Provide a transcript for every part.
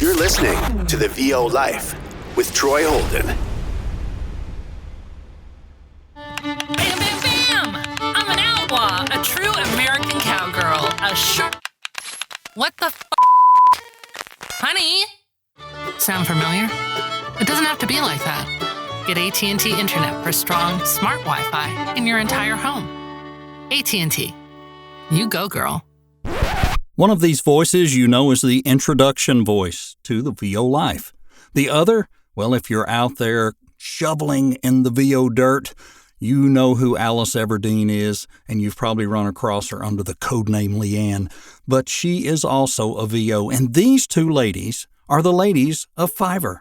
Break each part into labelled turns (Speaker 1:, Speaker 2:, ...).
Speaker 1: You're listening to The VO Life with Troy Holden.
Speaker 2: Bam, bam, bam! I'm an outlaw, a true American cowgirl, What the Honey? Sound familiar? It doesn't have to be like that. Get AT&T Internet for strong, smart Wi-Fi in your entire home. AT&T. You go, girl.
Speaker 3: One of these voices you know is the introduction voice to the VO Life. The other, well, if you're out there shoveling in the VO dirt, you know who Alice Everdeen is, and you've probably run across her under the codename Leanne. But she is also a VO, and these two ladies are the ladies of Fiverr.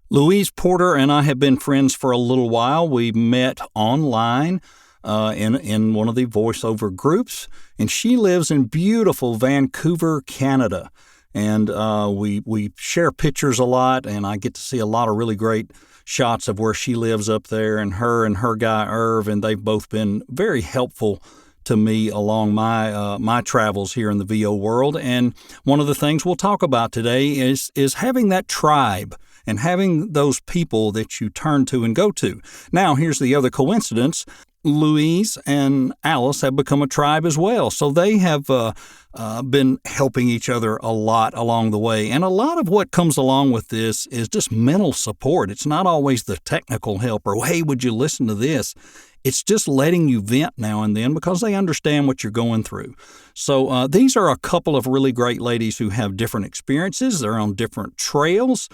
Speaker 3: Louise Porter and I have been friends for a little while. We met online in one of the voiceover groups, and she lives in beautiful Vancouver, Canada. And we share pictures a lot, and I get to see a lot of really great shots of where she lives up there, and her guy Irv, and they've both been very helpful to me along my travels here in the VO world. And one of the things we'll talk about today is having that tribe and having those people that you turn to and go to. Now, here's the other coincidence. Louise and Alice have become a tribe as well. So they have been helping each other a lot along the way. And a lot of what comes along with this is just mental support. It's not always the technical help or, hey, would you listen to this? It's just letting you vent now and then because they understand what you're going through. So these are a couple of really great ladies who have different experiences. They're on different trails,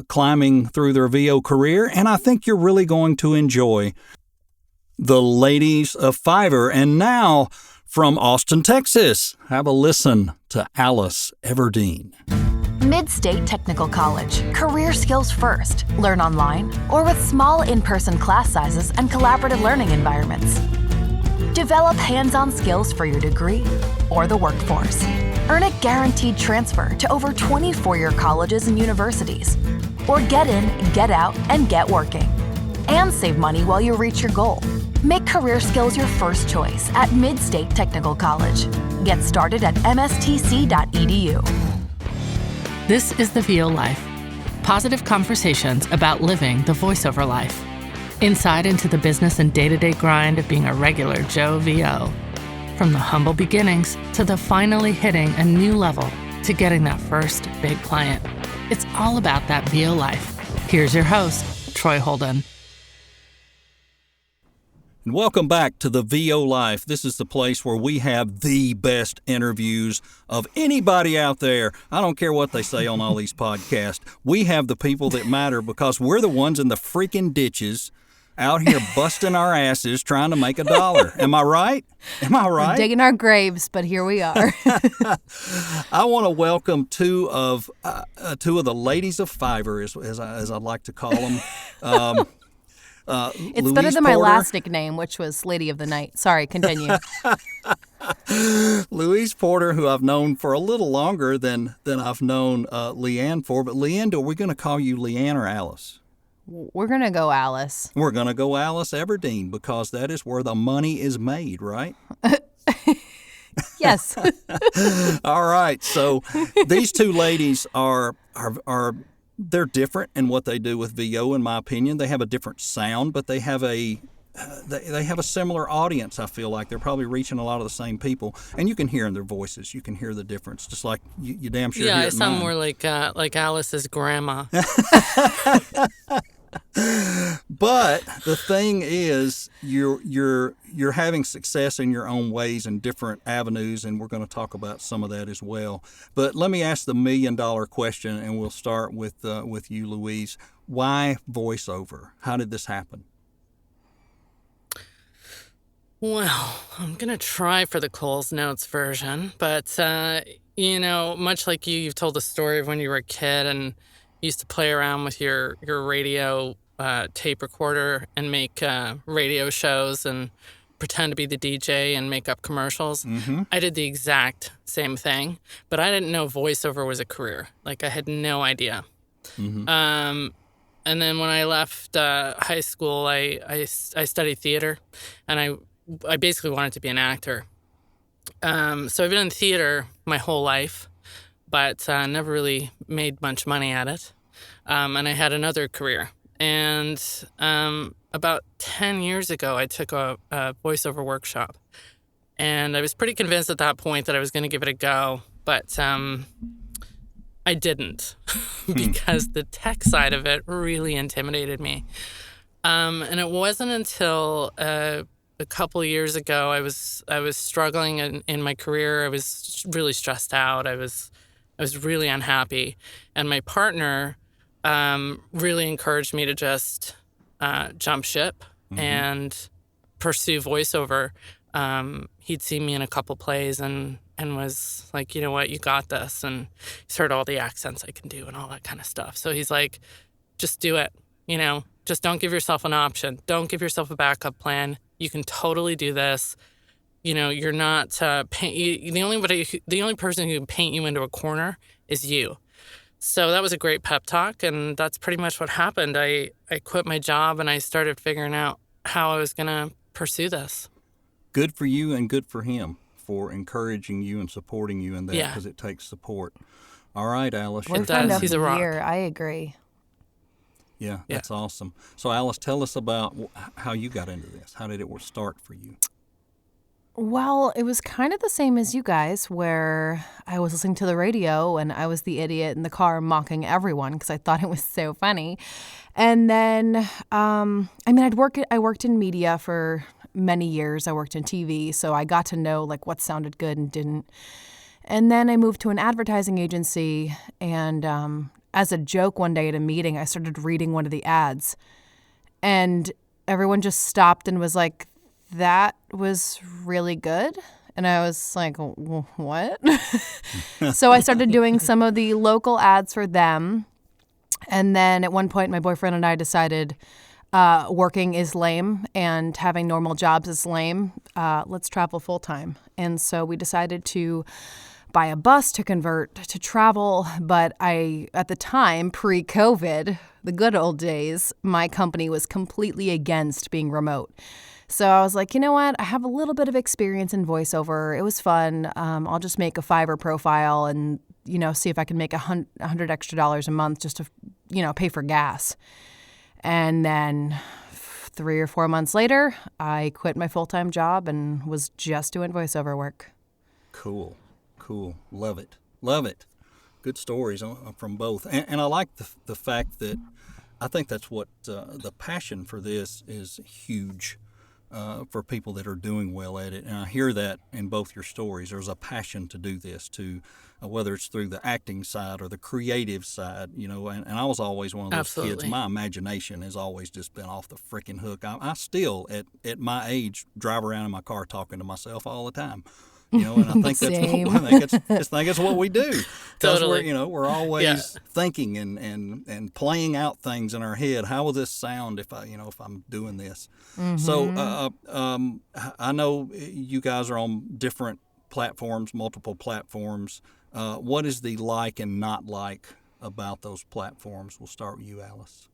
Speaker 3: climbing through their VO career. And I think you're really going to enjoy the ladies of Fiverr. And now from Austin, Texas, have a listen to Alice Everdeen.
Speaker 4: Mid-State Technical College. Career skills first. Learn online or with small in-person class sizes and collaborative learning environments. Develop hands-on skills for your degree or the workforce. Earn a guaranteed transfer to over 20 four-year colleges and universities. Or get in, get out, and get working. And save money while you reach your goal. Make career skills your first choice at Mid-State Technical College. Get started at mstc.edu.
Speaker 2: This is the VO Life. Positive conversations about living the voiceover life. Insight into the business and day-to-day grind of being a regular Joe VO. From the humble beginnings to the finally hitting a new level to getting that first big client. It's all about that VO life. Here's your host, Troy Holden.
Speaker 3: And welcome back to the VO Life. This is the place where we have the best interviews of anybody out there. I don't care what they say on all these podcasts. We have the people that matter because we're the ones in the freaking ditches out here busting our asses trying to make a dollar. Am I right? Am I right?
Speaker 5: We're digging our graves, but here we are.
Speaker 3: I want to welcome two of the ladies of Fiverr, as I'd like to call them.
Speaker 5: It's
Speaker 3: Louise
Speaker 5: better than my
Speaker 3: Porter.
Speaker 5: last nickname, which was Lady of the Night. Sorry, continue.
Speaker 3: Louise Porter, who I've known for a little longer than I've known Leanne for. But Leanne, are we going to call you Leanne or Alice?
Speaker 5: We're going to go Alice.
Speaker 3: We're going to go Alice Everdeen because that is where the money is made, right?
Speaker 5: Yes.
Speaker 3: All right. So these two ladies are they're different in what they do with VO, in my opinion. They have a different sound, but they have a similar audience, I feel like. They're probably reaching a lot of the same people. And you can hear in their voices. You can hear the difference, just like you damn sure hear
Speaker 2: Yeah,
Speaker 3: it
Speaker 2: I
Speaker 3: in
Speaker 2: sound
Speaker 3: mine.
Speaker 2: more like Alice's grandma.
Speaker 3: But the thing is, you're having success in your own ways in different avenues, and we're going to talk about some of that as well. But let me ask the $1 million question, and we'll start with you, Louise. Why voiceover? How did this happen?
Speaker 2: Well, I'm going to try for the Coles Notes version, but, much like you've told the story of when you were a kid and used to play around with your radio tape recorder and make radio shows and pretend to be the DJ and make up commercials.
Speaker 3: Mm-hmm.
Speaker 2: I did the exact same thing, but I didn't know voiceover was a career. Like, I had no idea.
Speaker 3: Mm-hmm.
Speaker 2: And then when I left high school, I studied theater, and I basically wanted to be an actor. So I've been in theater my whole life, but never really made much money at it. And I had another career. And about 10 years ago, I took a voiceover workshop. And I was pretty convinced at that point that I was going to give it a go. But I didn't because the tech side of it really intimidated me. And it wasn't until a couple years ago I was struggling in my career. I was really stressed out. I was really unhappy, and my partner really encouraged me to just jump ship and pursue voiceover. He'd seen me in a couple plays and was like, you know what, you got this. And he's heard all the accents I can do and all that kind of stuff. So he's like, just do it, just don't give yourself an option. Don't give yourself a backup plan. You can totally do this. You're not, the only person who can paint you into a corner is you. So that was a great pep talk. And that's pretty much what happened. I quit my job and I started figuring out how I was going to pursue this.
Speaker 3: Good for you and good for him for encouraging you and supporting you in that,
Speaker 2: Yeah.
Speaker 3: because it takes support. All right, Alice.
Speaker 5: Boyfriend of
Speaker 2: He's
Speaker 5: the
Speaker 2: a rock.
Speaker 5: year. I agree.
Speaker 3: Yeah, that's awesome. So, Alice, tell us about how you got into this. How did it start for you?
Speaker 5: Well, it was kind of the same as you guys, where I was listening to the radio and I was the idiot in the car mocking everyone because I thought it was so funny. And then, I worked in media for many years. I worked in TV, so I got to know like what sounded good and didn't. And then I moved to an advertising agency, and as a joke one day at a meeting, I started reading one of the ads, and everyone just stopped and was like, "That was really good." And I was like, "What?" So I started doing some of the local ads for them. And then at one point, my boyfriend and I decided working is lame and having normal jobs is lame. Let's travel full time. And so we decided to buy a bus to convert to travel. But at the time, pre-COVID, the good old days, my company was completely against being remote. So I was like, you know what? I have a little bit of experience in voiceover. It was fun. I'll just make a Fiverr profile and, see if I can make $100 extra a month just to, pay for gas. And then 3 or 4 months later, I quit my full-time job and was just doing voiceover work.
Speaker 3: Cool. Love it. Good stories from both. And I like the fact that I think that's what the passion for this is huge. For people that are doing well at it. And I hear that in both your stories. There's a passion to do this, whether it's through the acting side or the creative side, and I was always one of those
Speaker 2: Absolutely.
Speaker 3: kids. My imagination has always just been off the freaking hook. I still, at my age, drive around in my car talking to myself all the time. And I think that's what we do.
Speaker 2: Totally.
Speaker 3: We're always thinking and playing out things in our head. How will this sound if I'm doing this? Mm-hmm. So I know you guys are on different platforms, multiple platforms. What is the like and not like about those platforms? We'll start with you, Alice.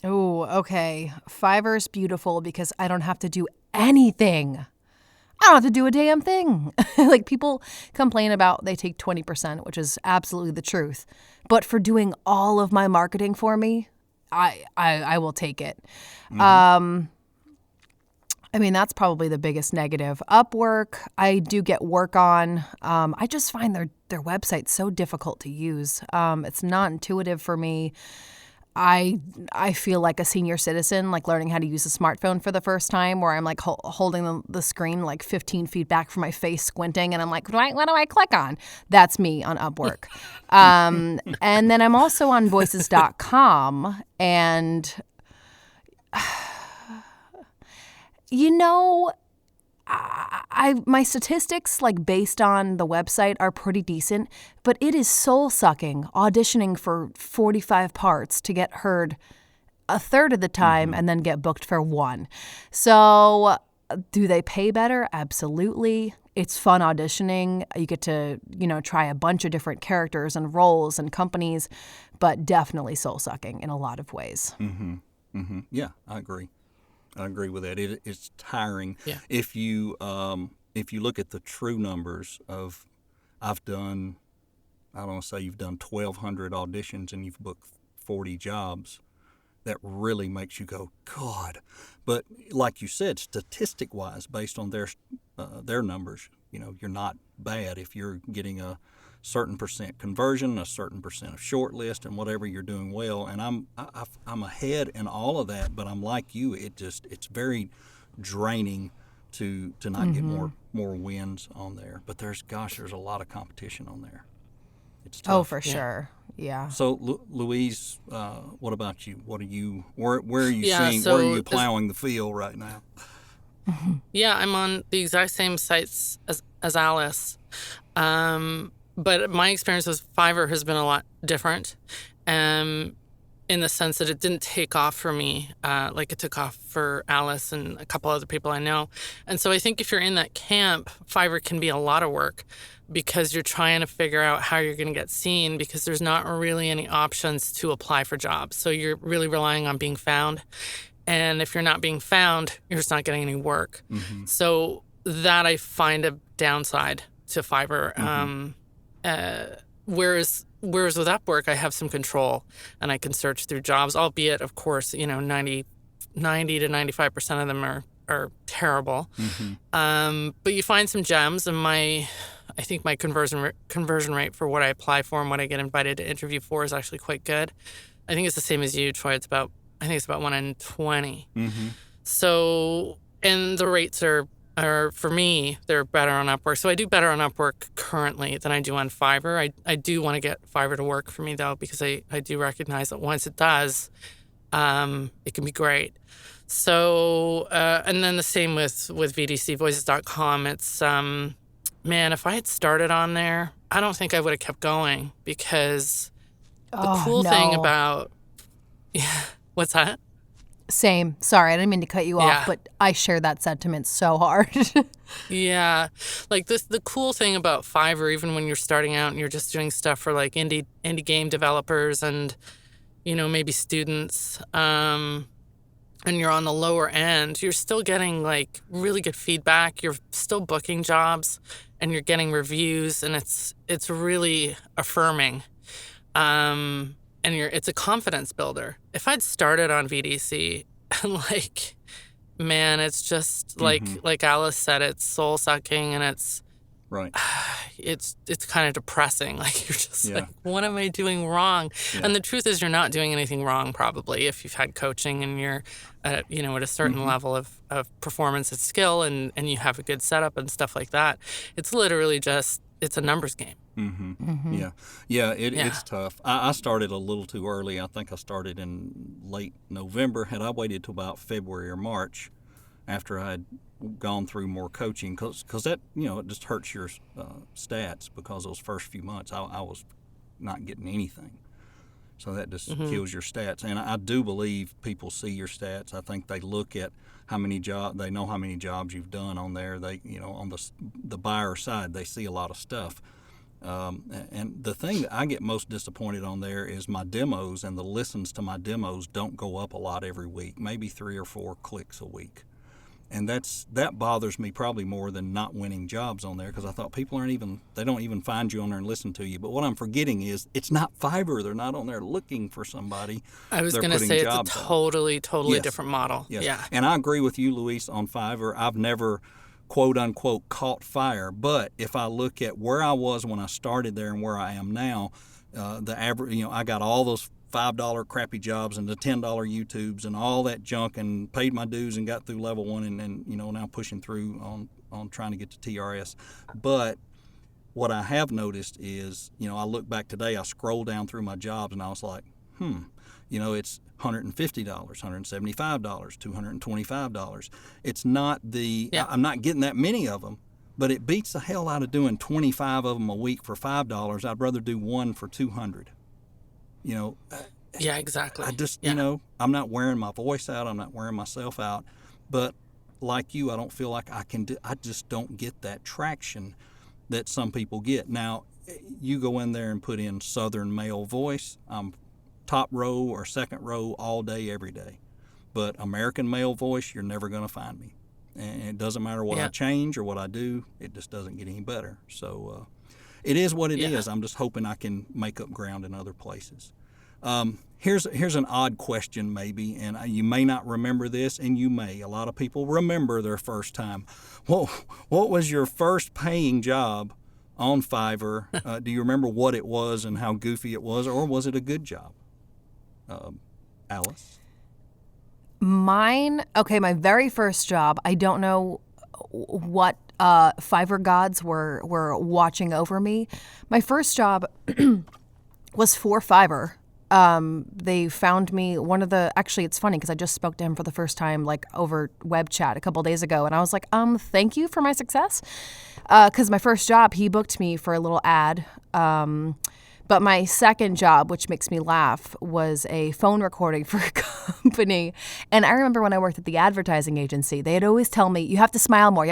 Speaker 5: Oh, okay. Fiverr's beautiful because I don't have to do anything. I don't have to do a damn thing. Like, people complain about they take 20%, which is absolutely the truth. But for doing all of my marketing for me, I will take it. Mm-hmm. That's probably the biggest negative. Upwork, I do get work on. I just find their website so difficult to use. It's not intuitive for me. I feel like a senior citizen, like learning how to use a smartphone for the first time, where I'm like holding the screen like 15 feet back from my face, squinting, and I'm like, what do I click on? That's me on Upwork. And then I'm also on voices.com, and my statistics, like based on the website, are pretty decent, but it is soul-sucking auditioning for 45 parts to get heard a third of the time and then get booked for one. So do they pay better? Absolutely. It's fun auditioning. You get to, try a bunch of different characters and roles and companies, but definitely soul-sucking in a lot of ways.
Speaker 3: Mm-hmm. Mm-hmm. Yeah, I agree with that. It's tiring.
Speaker 2: Yeah.
Speaker 3: If you look at the true numbers of, I've done I don't want to say you've done 1,200 auditions and you've booked 40 jobs, that really makes you go, God. But like you said, statistic-wise, based on their numbers, you're not bad if you're getting a certain percent conversion, a certain percent of shortlist, and whatever you're doing well. And I'm ahead in all of that, but I'm like you. It's very draining to not get more wins on there. But there's a lot of competition on there. It's tough.
Speaker 5: Oh, for sure. Yeah.
Speaker 3: So, Louise, what about you? Where are you seeing?
Speaker 2: So
Speaker 3: where are you plowing the field right now?
Speaker 2: Yeah, I'm on the exact same sites as Alice. But my experience with Fiverr has been a lot different in the sense that it didn't take off for me like it took off for Alice and a couple other people I know. And so I think if you're in that camp, Fiverr can be a lot of work because you're trying to figure out how you're going to get seen because there's not really any options to apply for jobs. So you're really relying on being found. And if you're not being found, you're just not getting any work. Mm-hmm. So that I find a downside to Fiverr. Mm-hmm. Whereas with Upwork, I have some control and I can search through jobs, albeit, of course, 90 to 95% of them are terrible. Mm-hmm. But you find some gems, and I think my conversion rate for what I apply for and what I get invited to interview for is actually quite good. I think it's the same as you, Troy. I think it's about 1 in 20. Mm-hmm. So, and the rates are for me, they're better on Upwork. So I do better on Upwork currently than I do on Fiverr. I do want to get Fiverr to work for me, though, because I do recognize that once it does, it can be great. So, and then the same with VDCvoices.com. It's, man, if I had started on there, I don't think I would have kept going because the cool thing about, what's that?
Speaker 5: Same. Sorry, I didn't mean to cut you off, but I share that sentiment so hard.
Speaker 2: Yeah. Like the cool thing about Fiverr, even when you're starting out and you're just doing stuff for like indie game developers and, maybe students, and you're on the lower end, you're still getting like really good feedback. You're still booking jobs and you're getting reviews, and it's really affirming. And it's a confidence builder. If I'd started on VDC, man, it's just like Alice said, it's soul sucking and it's
Speaker 3: right.
Speaker 2: It's kind of depressing. Like you're just like, what am I doing wrong? Yeah. And the truth is, you're not doing anything wrong probably if you've had coaching and you're, at a certain level of performance and skill and you have a good setup and stuff like that. It's literally just it's a numbers game.
Speaker 3: Mm-hmm. Mm-hmm. Yeah. It's tough. I started a little too early. I think I started in late November. Had I waited till about February or March after I had gone through more coaching, because that, it just hurts your stats, because those first few months I was not getting anything. So that just kills your stats. And I do believe people see your stats. I think they look at how many they know how many jobs you've done on there. They, on the buyer side, they see a lot of stuff. And the thing that I get most disappointed on there is my demos, and the listens to my demos don't go up a lot every week, maybe 3 or 4 clicks a week. And that bothers me probably more than not winning jobs on there, because I thought people they don't even find you on there and listen to you. But what I'm forgetting is it's not Fiverr. They're not on there looking for somebody.
Speaker 2: I was going to say it's a totally different model.
Speaker 3: Yes.
Speaker 2: Yeah.
Speaker 3: And I agree with you, Louise, on Fiverr. I've never, quote unquote, caught fire. But if I look at where I was when I started there and where I am now, the average, I got all those $5 crappy jobs and the $10 YouTubes and all that junk, and paid my dues and got through level 1 and now pushing through on trying to get to TRS. But what I have noticed is, I look back today, I scroll down through my jobs and I was like, it's $150, $175, $225. It's not I'm not getting that many of them, but it beats the hell out of doing 25 of them a week for $5. I'd rather do one for $200.
Speaker 2: Yeah, exactly.
Speaker 3: I just, I'm not wearing my voice out. I'm not wearing myself out. But like you, I don't feel like I just don't get that traction that some people get. Now, you go in there and put in Southern male voice. I'm top row or second row all day, every day. But American male voice, you're never going to find me. And it doesn't matter what I change or what I do. It just doesn't get any better. So it is what it is. I'm just hoping I can make up ground in other places. Here's an odd question maybe, and you may not remember this, and you may. A lot of people remember their first time. What was your first paying job on Fiverr? Do you remember what it was and how goofy it was, or was it a good job? Alice?
Speaker 5: My very first job, I don't know what Fiverr gods were watching over me. My first job was for Fiverr. They found me actually it's funny because I just spoke to him for the first time like over web chat a couple days ago, and I was like, thank you for my success. Because my first job, he booked me for a little ad. But my second job, which makes me laugh, was a phone recording for a company. And I remember when I worked at the advertising agency, they'd always tell me, you have to smile more,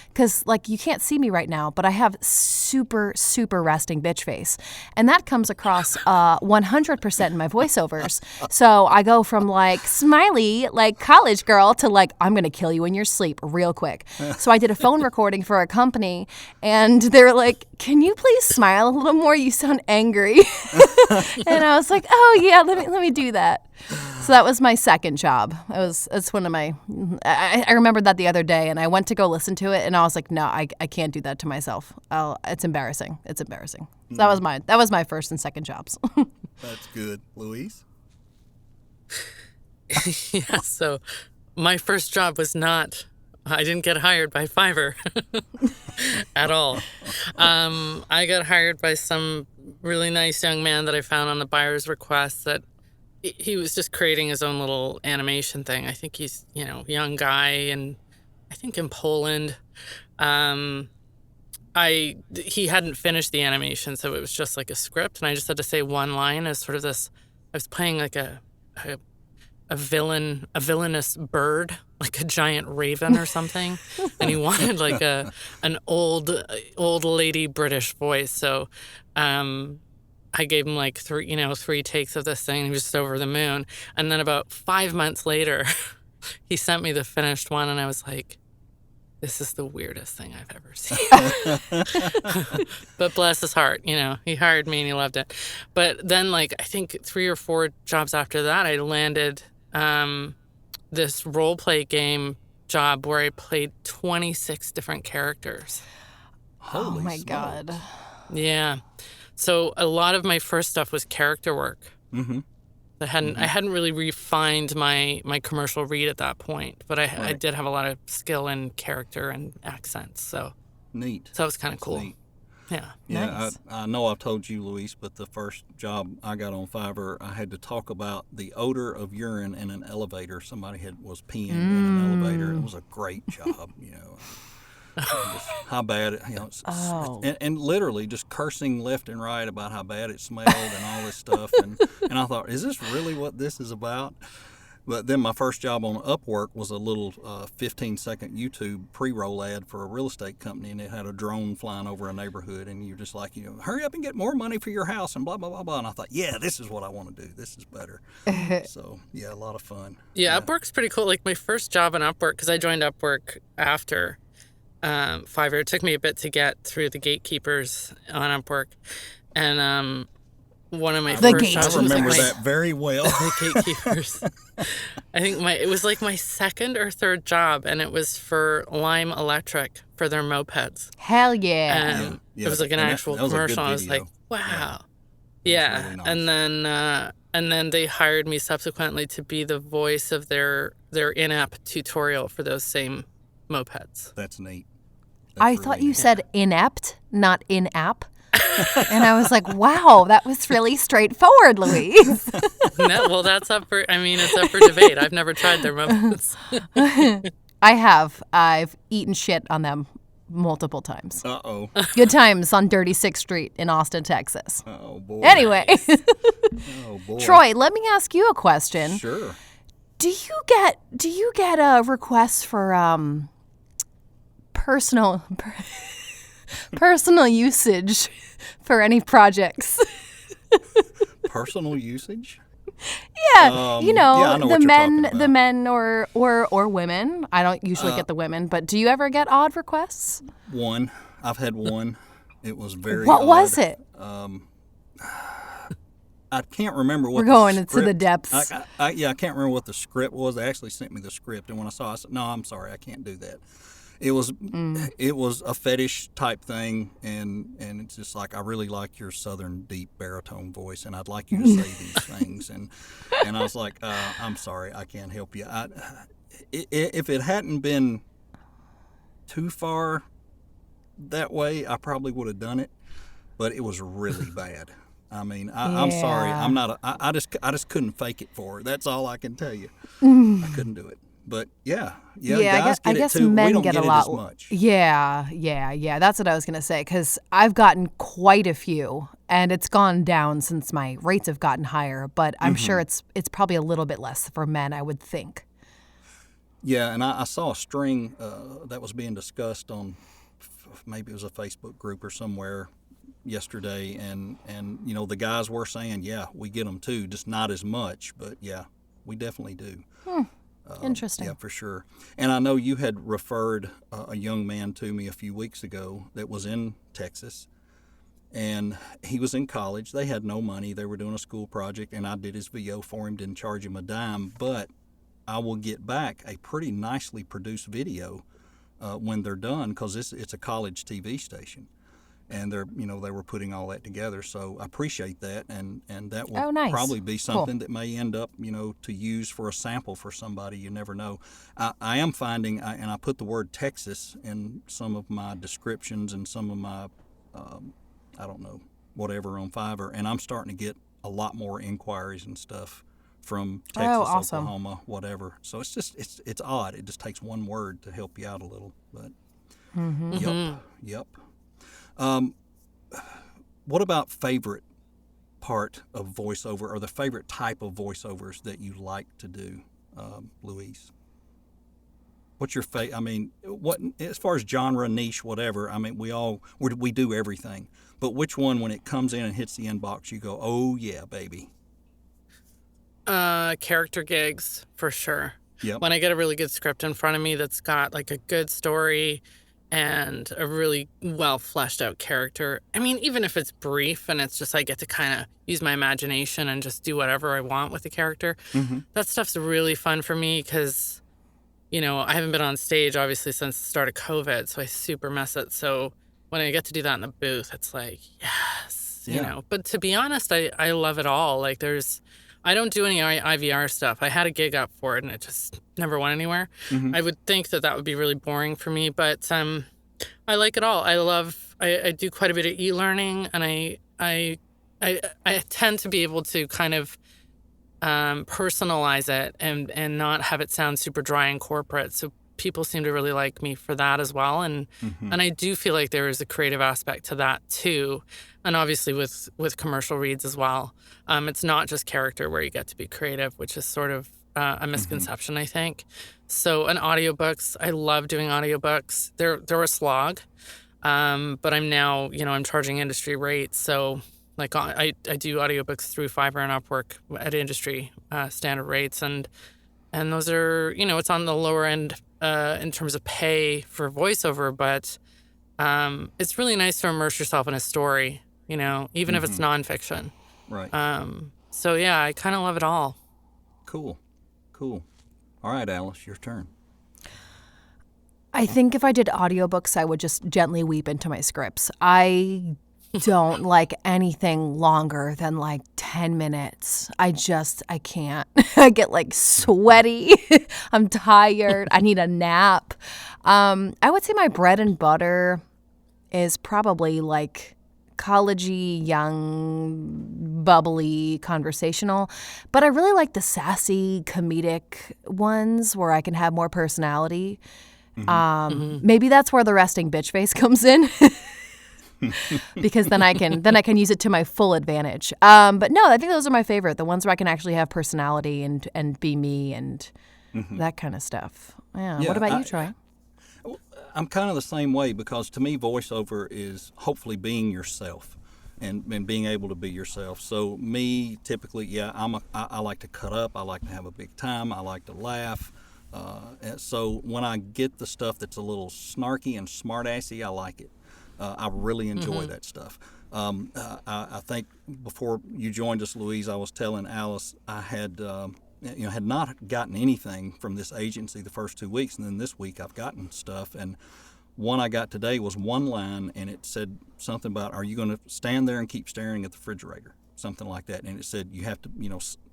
Speaker 5: Because, like, you can't see me right now, but I have super, super resting bitch face. And that comes across 100% in my voiceovers. So I go from, like, smiley, like, college girl to, like, I'm going to kill you in your sleep real quick. So I did a phone recording for a company, and they were like, can you please smile a little more? You sound angry. And I was like, oh yeah, let me do that. So that was my second job. It's one of my I remembered that the other day, and I went to go listen to it, and I was like, no, I can't do that to myself. It's embarrassing. So that was my first and second jobs.
Speaker 3: That's good. Louise?
Speaker 2: Yeah, so my first job was not, I didn't get hired by Fiverr at all. I got hired by some really nice young man that I found on the buyer's request that he was just creating his own little animation thing. I think he's, young guy, and I think in Poland. He hadn't finished the animation, so it was just like a script, and I just had to say one line as sort of this. I was playing like a villainous bird, like a giant raven or something, and he wanted like an old lady British voice. So I gave him like three takes of this thing. He was just over the moon. And then about 5 months later, he sent me the finished one, and I was like, this is the weirdest thing I've ever seen. But bless his heart, he hired me and he loved it. But then, like, I think 3 or 4 jobs after that, I landed this role play game job where I played 26 different characters.
Speaker 5: Oh my God.
Speaker 2: Yeah. So a lot of my first stuff was character work. Mm-hmm. I hadn't really refined my commercial read at that point, but I did have a lot of skill in character and accents. So
Speaker 3: neat.
Speaker 2: So it was kind of cool.
Speaker 3: Neat.
Speaker 2: Yeah.
Speaker 3: Yeah,
Speaker 2: Nice.
Speaker 3: I know I've told you, Louise, but the first job I got on Fiverr, I had to talk about the odor of urine in an elevator. Somebody was peeing in an elevator. It was a great job, just how bad it, and literally just cursing left and right about how bad it smelled and all this stuff. And I thought, is this really what this is about? But then my first job on Upwork was a little 15-second YouTube pre-roll ad for a real estate company, and it had a drone flying over a neighborhood, and you're just like, hurry up and get more money for your house and blah, blah, blah, blah. And I thought, yeah, this is what I want to do. This is better. So, yeah, a lot of fun.
Speaker 2: Yeah, Upwork's pretty cool. Like my first job on Upwork, because I joined Upwork after Fiverr. It took me a bit to get through the gatekeepers on Upwork. And one of my first jobs,
Speaker 3: I remember that very well.
Speaker 2: The gatekeepers. I think it was like my second or third job, and it was for Lime Electric for their mopeds.
Speaker 5: Hell yeah.
Speaker 2: And it was like an actual commercial. I was like, wow. Yeah. Really nice. And then they hired me subsequently to be the voice of their in-app tutorial for those same mopeds.
Speaker 3: That's neat.
Speaker 5: I thought you said inept, not in-app. And I was like, wow, that was really straightforward, Louise.
Speaker 2: No, well, it's up for debate. I've never tried their mopeds.
Speaker 5: I have. I've eaten shit on them multiple times.
Speaker 3: Uh-oh.
Speaker 5: Good times on Dirty 6th Street in Austin, Texas.
Speaker 3: Oh, boy.
Speaker 5: Anyway.
Speaker 3: Oh, boy.
Speaker 5: Troy, let me ask you a question.
Speaker 3: Sure.
Speaker 5: Do you get requests for personal usage for any projects?
Speaker 3: Personal usage?
Speaker 5: Yeah,
Speaker 3: I know
Speaker 5: the men or women. I don't usually get the women, but do you ever get odd requests?
Speaker 3: One. I've had one. It was very
Speaker 5: What
Speaker 3: odd.
Speaker 5: was it?
Speaker 3: I can't remember what
Speaker 5: We're going
Speaker 3: the
Speaker 5: into the
Speaker 3: script-
Speaker 5: depths.
Speaker 3: I can't remember what the script was. They actually sent me the script, and when I saw it, I said, no, I'm sorry, I can't do that. It was a fetish type thing, and it's just like, I really like your southern deep baritone voice, and I'd like you to say these things. And I was like, I'm sorry, I can't help you. If it hadn't been too far that way, I probably would have done it, but it was really bad. I mean, I'm sorry. I'm not. I just couldn't fake it for her. That's all I can tell you. I couldn't do it. But yeah, guys
Speaker 5: I
Speaker 3: get
Speaker 5: guess
Speaker 3: it too.
Speaker 5: men
Speaker 3: We don't
Speaker 5: get
Speaker 3: get
Speaker 5: a
Speaker 3: it
Speaker 5: lot.
Speaker 3: as much.
Speaker 5: Yeah. That's what I was gonna say, because I've gotten quite a few, and it's gone down since my rates have gotten higher. But I'm sure it's probably a little bit less for men, I would think.
Speaker 3: Yeah, and I saw a string that was being discussed on, maybe it was a Facebook group or somewhere yesterday, and the guys were saying, yeah, we get them too, just not as much, but yeah, we definitely do.
Speaker 5: Interesting.
Speaker 3: Yeah, for sure. And I know you had referred a young man to me a few weeks ago that was in Texas, and he was in college. They had no money. They were doing a school project, and I did his VO for him, didn't charge him a dime, but I will get back a pretty nicely produced video when they're done, because it's a college TV station. And they were putting all that together, so I appreciate that, and that will probably be something that may end up, to use for a sample for somebody. You never know. I am finding, and I put the word Texas in some of my descriptions and some of my, I don't know, whatever on Fiverr, and I'm starting to get a lot more inquiries and stuff from Texas,
Speaker 5: awesome.
Speaker 3: Oklahoma, whatever. So it's just it's odd. It just takes one word to help you out a little, but yep. What about favorite part of voiceover, or the favorite type of voiceovers that you like to do, Louise? What's your favorite? I mean, what, as far as genre, niche, whatever, I mean, we do everything. But which one, when it comes in and hits the inbox, you go, oh yeah, baby?
Speaker 2: Character gigs, for sure.
Speaker 3: Yep.
Speaker 2: When I get a really good script in front of me that's got like a good story and a really well fleshed out character. I mean, even if it's brief and it's just I get to kind of use my imagination and just do whatever I want with the character, that stuff's really fun for me, because, I haven't been on stage obviously since the start of COVID, so I super miss it. So when I get to do that in the booth, it's like, yes, you know. But to be honest, I love it all. Like, I don't do any IVR stuff. I had a gig up for it, and it just never went anywhere. I would think that would be really boring for me, but I like it all. I do quite a bit of e-learning, and I tend to be able to kind of personalize it and not have it sound super dry and corporate. So people seem to really like me for that as well. And I do feel like there is a creative aspect to that too. And obviously with commercial reads as well. It's not just character where you get to be creative, which is sort of a misconception, I think. So, and audiobooks, I love doing audiobooks. They're a slog. But I'm now, I'm charging industry rates. So like I do audiobooks through Fiverr and Upwork at industry standard rates. And those are, it's on the lower end in terms of pay for voiceover, but it's really nice to immerse yourself in a story, even if it's nonfiction.
Speaker 3: Right.
Speaker 2: So yeah, I kind of love it all.
Speaker 3: Cool. All right, Alice, your turn.
Speaker 5: I think if I did audiobooks, I would just gently weep into my scripts. I don't like anything longer than like 10 minutes. I can't. I get like sweaty. I'm tired. I need a nap. I would say my bread and butter is probably like collegey, young, bubbly, conversational. But I really like the sassy, comedic ones where I can have more personality. Maybe that's where the resting bitch face comes in. Because then I can use it to my full advantage. But no, I think those are my favorite. The ones where I can actually have personality and be me and that kind of stuff. Yeah. What about you, Troy?
Speaker 3: I'm kind of the same way, because to me, voiceover is hopefully being yourself and being able to be yourself. So me, typically, I like to cut up. I like to have a big time. I like to laugh. So when I get the stuff that's a little snarky and smart-assy, I like it. I really enjoy that stuff. I think before you joined us, Louise, I was telling Alice I had had not gotten anything from this agency the first 2 weeks, and then this week I've gotten stuff. And one I got today was one line, and it said something about, are you going to stand there and keep staring at the refrigerator? Something like that. And it said you have to,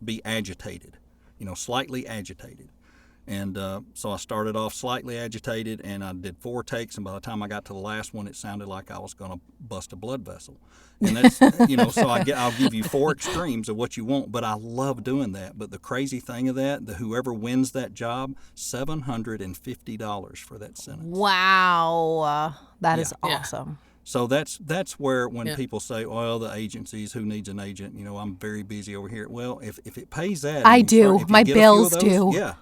Speaker 3: be agitated, slightly agitated. And so I started off slightly agitated, and I did 4 takes, and by the time I got to the last one, it sounded like I was going to bust a blood vessel. And that's, so I'll give you 4 extremes of what you want, but I love doing that. But the crazy thing of that, whoever wins that job, $750 for that sentence.
Speaker 5: Wow. That is awesome.
Speaker 3: So that's where when people say, well, the agencies, who needs an agent? I'm very busy over here. Well, if it pays that.
Speaker 5: I do. My bills do.
Speaker 3: Yeah.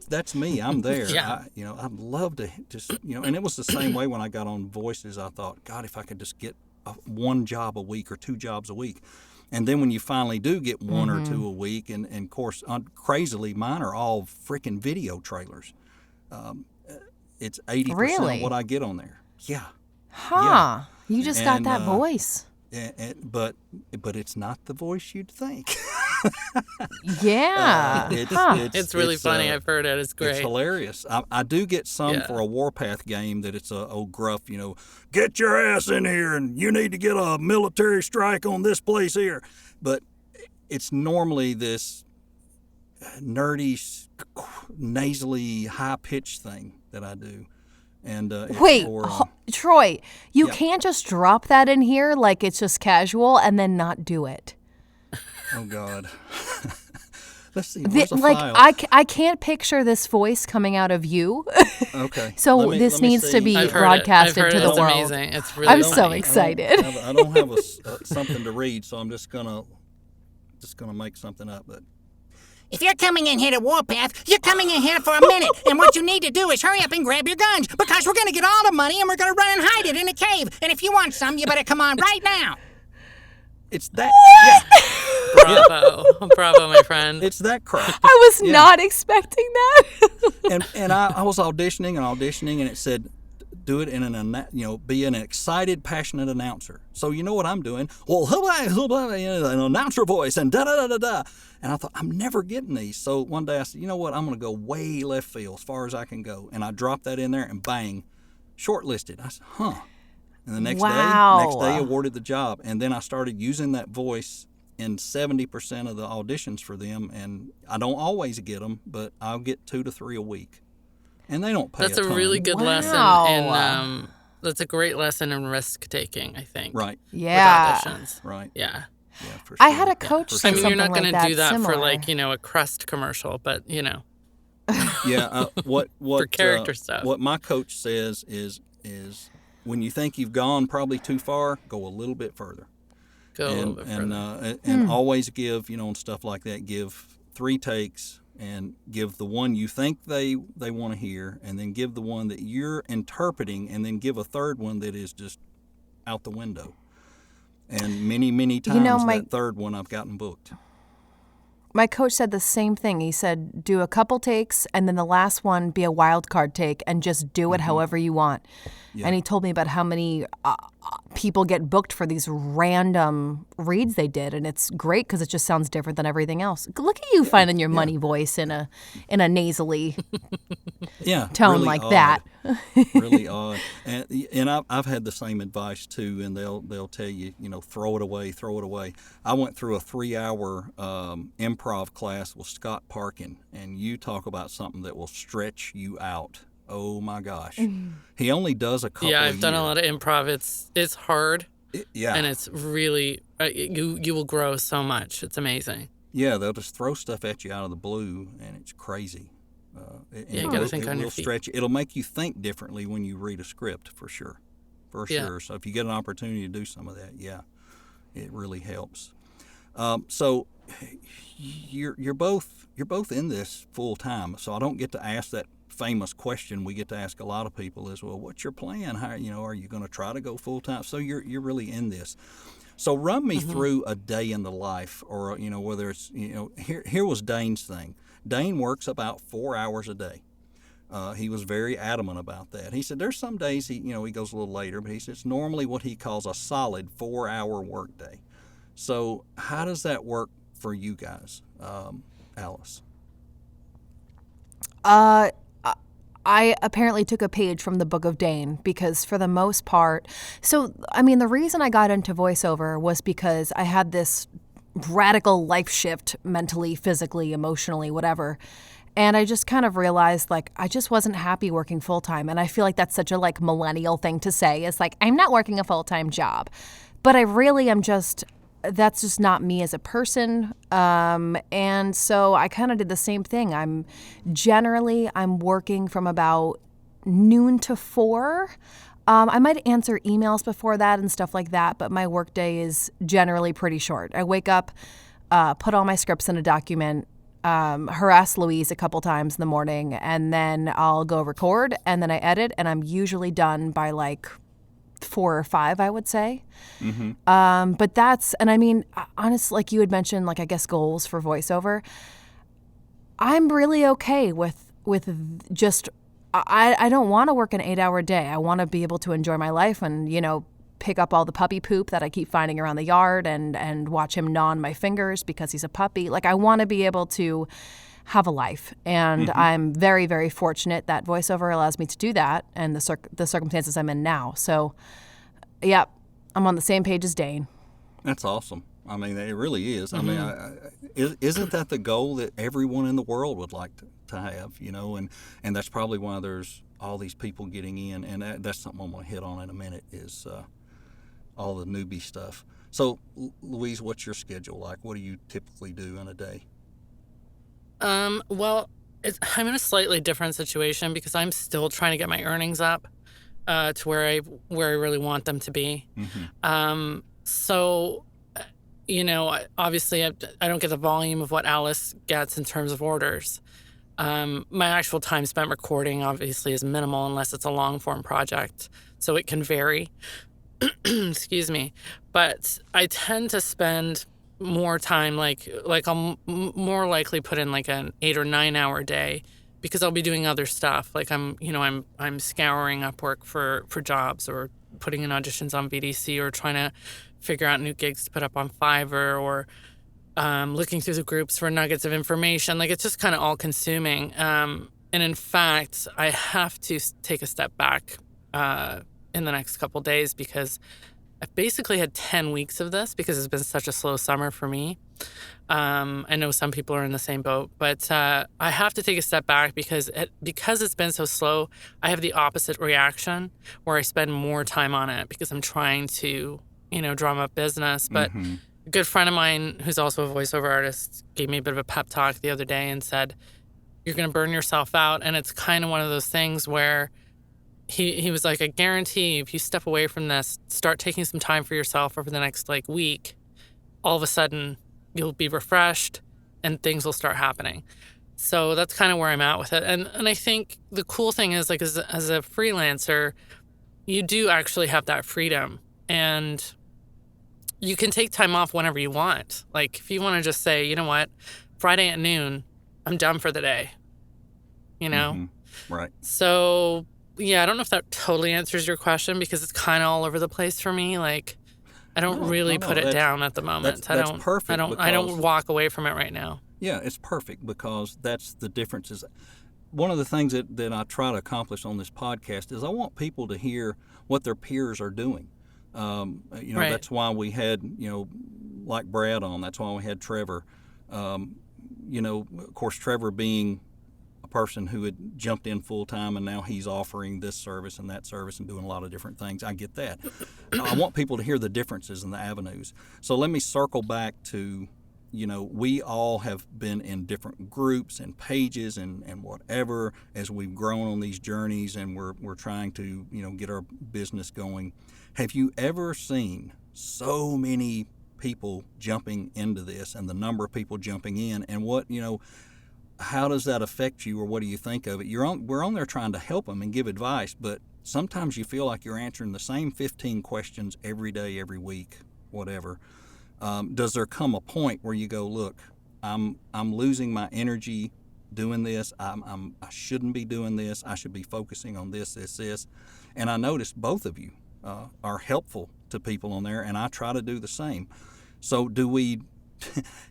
Speaker 3: That's me. I'm there.
Speaker 2: Yeah.
Speaker 3: I'd love to just, and it was the same way when I got on Voices. I thought, God, if I could just get 1 job a week or 2 jobs a week. And then when you finally do get 1 or 2 a week, and of course, crazily, mine are all freaking video trailers. It's 80% of what I get on there. Yeah.
Speaker 5: Huh.
Speaker 3: Yeah.
Speaker 5: You just got that voice.
Speaker 3: But it's not the voice you'd think.
Speaker 5: Yeah.
Speaker 2: It's really funny. I've heard it. It's great.
Speaker 3: It's hilarious. I do get some for a Warpath game that it's a old gruff, get your ass in here and you need to get a military strike on this place here. But it's normally this nerdy, nasally, high-pitched thing that I do. And
Speaker 5: wait, Troy, you can't just drop that in here like it's just casual and then not do it.
Speaker 3: Oh God. Let's see. Where's the file?
Speaker 5: I can't picture this voice coming out of you.
Speaker 3: Okay.
Speaker 5: So this needs to be broadcasted to the world.
Speaker 2: It's amazing. It's really
Speaker 5: I'm
Speaker 2: funny.
Speaker 5: so excited.
Speaker 3: I don't have something to read, so I'm just gonna make something up. But
Speaker 6: if you're coming in here to Warpath, you're coming in here for a minute, and what you need to do is hurry up and grab your guns, because we're gonna get all the money and we're gonna run and hide it in a cave. And if you want some, you better come on right now.
Speaker 3: It's that.
Speaker 2: Bravo. Bravo, my friend.
Speaker 3: It's that crap.
Speaker 5: I was not expecting that.
Speaker 3: and I was auditioning, and it said, do it in be an excited, passionate announcer. So you know what I'm doing? Well, an announcer voice and da-da-da-da-da. And I thought, I'm never getting these. So one day I said, you know what? I'm going to go way left field, as far as I can go. And I dropped that in there, and bang, shortlisted. I said, huh. And the next day, awarded the job. And then I started using that voice in 70% of the auditions for them. And I don't always get them, but I'll get 2 to 3 a week. And they don't pay
Speaker 2: That's a
Speaker 3: ton.
Speaker 2: really good lesson in that's a great lesson in risk taking, I think.
Speaker 3: Right.
Speaker 5: Yeah.
Speaker 2: With auditions.
Speaker 3: Right.
Speaker 2: Yeah.
Speaker 3: Yeah, for sure.
Speaker 5: I had a coach say
Speaker 2: I mean,
Speaker 5: something
Speaker 2: you're not
Speaker 5: like
Speaker 2: going
Speaker 5: that
Speaker 2: to do that
Speaker 5: similar.
Speaker 2: for a Crest commercial, but
Speaker 3: Yeah. What
Speaker 2: for character stuff.
Speaker 3: What my coach says is when you think you've gone probably too far, go a little bit further.
Speaker 2: Go a little bit further.
Speaker 3: And always give, on stuff like that, give 3 takes and give the one you think they want to hear, and then give the one that you're interpreting, and then give a third one that is just out the window. And many, many times that third one I've gotten booked.
Speaker 5: My coach said the same thing. He said, do a couple takes, and then the last one be a wild card take, and just do it however you want. Yeah. And he told me about how many people get booked for these random reads they did, and it's great because it just sounds different than everything else. Look at you finding your money voice in a nasally tone
Speaker 3: really
Speaker 5: like
Speaker 3: odd.
Speaker 5: that.
Speaker 3: Really odd. And I've had the same advice too, and they'll tell you, throw it away. I went through a 3-hour improv class with Scott Parkin, and you talk about something that will stretch you out. Oh my gosh. He only does a couple.
Speaker 2: Yeah, I've done a lot of improv. It's hard. And it's really you will grow so much. It's amazing.
Speaker 3: Yeah, they'll just throw stuff at you out of the blue, and it's crazy.
Speaker 2: You got to think on your feet.
Speaker 3: Stretch. It'll make you think differently when you read a script, for sure. Sure. So if you get an opportunity to do some of that, it really helps. So you're both in this full time. So I don't get to ask that famous question we get to ask a lot of people is, well, what's your plan? How, are you going to try to go full time? So you're really in this. So run me through a day in the life, or whether it's here was Dane's thing. Dane works about 4 hours a day. He was very adamant about that. He said there's some days he goes a little later, but he says it's normally what he calls a solid 4-hour workday. So how does that work for you guys, Alice?
Speaker 5: I apparently took a page from the Book of Dane because for the most part, the reason I got into voiceover was because I had this radical life shift mentally, physically, emotionally, whatever. And I just kind of realized, I just wasn't happy working full-time. And I feel like that's such a, millennial thing to say. It's I'm not working a full-time job. But I really am that's just not me as a person. And so I kind of did the same thing. I'm working from about noon to 4. I might answer emails before that and stuff like that, but my workday is generally pretty short. I wake up, put all my scripts in a document, harass Louise a couple times in the morning, and then I'll go record, and then I edit, and I'm usually done by 4 or 5, I would say. Mm-hmm. But that's, and honestly, like you had mentioned, I guess goals for voiceover. I'm really okay with just, I don't want to work an 8-hour day. I want to be able to enjoy my life and, pick up all the puppy poop that I keep finding around the yard and watch him gnaw on my fingers because he's a puppy. I want to be able to have a life. And mm-hmm. I'm very, very fortunate that voiceover allows me to do that and the circumstances I'm in now. So, yeah, I'm on the same page as Dane.
Speaker 3: That's awesome. It really is.
Speaker 5: Mm-hmm.
Speaker 3: Isn't that the goal that everyone in the world would like to have, and that's probably why there's all these people getting in, and that's something I'm going to hit on in a minute is all the newbie stuff. So, Louise, what's your schedule like? What do you typically do in a day?
Speaker 2: Well, I'm in a slightly different situation because I'm still trying to get my earnings up to where I really want them to be. Mm-hmm. So, obviously I don't get the volume of what Alice gets in terms of orders. My actual time spent recording obviously is minimal unless it's a long form project, so it can vary. Excuse me. But I tend to spend more time, I'll more likely put in an 8 or 9 hour day because I'll be doing other stuff. I'm scouring Upwork for jobs or putting in auditions on VDC or trying to figure out new gigs to put up on Fiverr or looking through the groups for nuggets of information. It's just kind of all consuming. And in fact, I have to take a step back in the next couple days because I've basically had 10 weeks of this because it's been such a slow summer for me. I know some people are in the same boat, but I have to take a step back because it's been so slow, I have the opposite reaction where I spend more time on it because I'm trying to, drum up business. But
Speaker 3: mm-hmm.
Speaker 2: a good friend of mine who's also a voiceover artist gave me a bit of a pep talk the other day and said, you're going to burn yourself out. And it's kind of one of those things where he was like, I guarantee if you step away from this, start taking some time for yourself over the next week, all of a sudden you'll be refreshed and things will start happening. So that's kind of where I'm at with it. And I think the cool thing is as a freelancer, you do actually have that freedom and you can take time off whenever you want. If you want to just say, you know what, Friday at noon, I'm done for the day,
Speaker 3: Mm-hmm. Right.
Speaker 2: So yeah, I don't know if that totally answers your question because it's kind of all over the place for me. I don't really put it down at the moment.
Speaker 3: That's perfect.
Speaker 2: I don't walk away from it right now.
Speaker 3: Yeah, it's perfect because that's the difference. One of the things that I try to accomplish on this podcast is I want people to hear what their peers are doing.
Speaker 2: Right.
Speaker 3: That's why we had, like Brad on. That's why we had Trevor. Of course, Trevor being a person who had jumped in full time and now he's offering this service and that service and doing a lot of different things. I get that. I want people to hear the differences in the avenues. So let me circle back to, we all have been in different groups and pages and whatever as we've grown on these journeys and we're trying to, get our business going. Have you ever seen so many people jumping into this and the number of people jumping in and what, how does that affect you or what do you think of it? We're on there trying to help them and give advice, but sometimes you feel like you're answering the same 15 questions every day, every week, whatever. Does there come a point where you go, look, I'm losing my energy doing this. I shouldn't be doing this. I should be focusing on this. And I noticed both of you are helpful to people on there, and I try to do the same. So do we,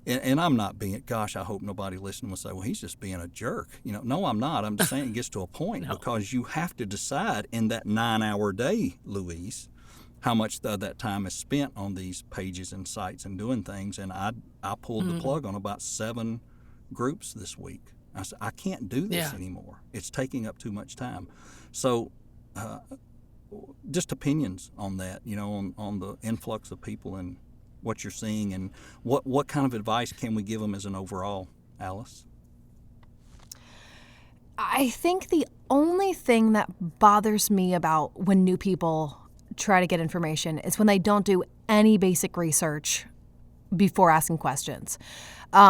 Speaker 3: and I'm not being, gosh, I hope nobody listening will say, well, he's just being a jerk. No, I'm not. I'm just saying it gets to a point because you have to decide in that 9-hour day, Louise, how much of that time is spent on these pages and sites and doing things. And I pulled the plug on about 7 groups this week. I said, I can't do this anymore. It's taking up too much time. So just opinions on that, on the influx of people and what you're seeing, and what kind of advice can we give them as an overall, Alice?
Speaker 5: I think the only thing that bothers me about when new people try to get information is when they don't do any basic research before asking questions.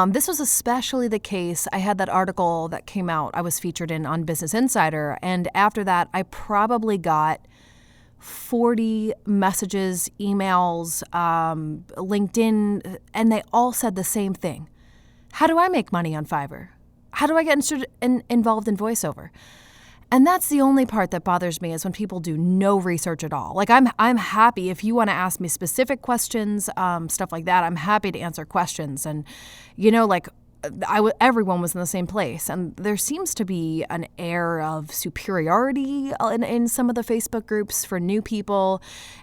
Speaker 5: This was especially the case. I had that article that came out I was featured in on Business Insider, and after that I probably got 40 messages, emails, LinkedIn, and they all said the same thing. How do I make money on Fiverr? How do I get involved in voiceover? And that's the only part that bothers me is when people do no research at all. Like I'm happy if you want to ask me specific questions, stuff like that. I'm happy to answer questions. And, everyone was in the same place. And there seems to be an air of superiority in some of the Facebook groups for new people.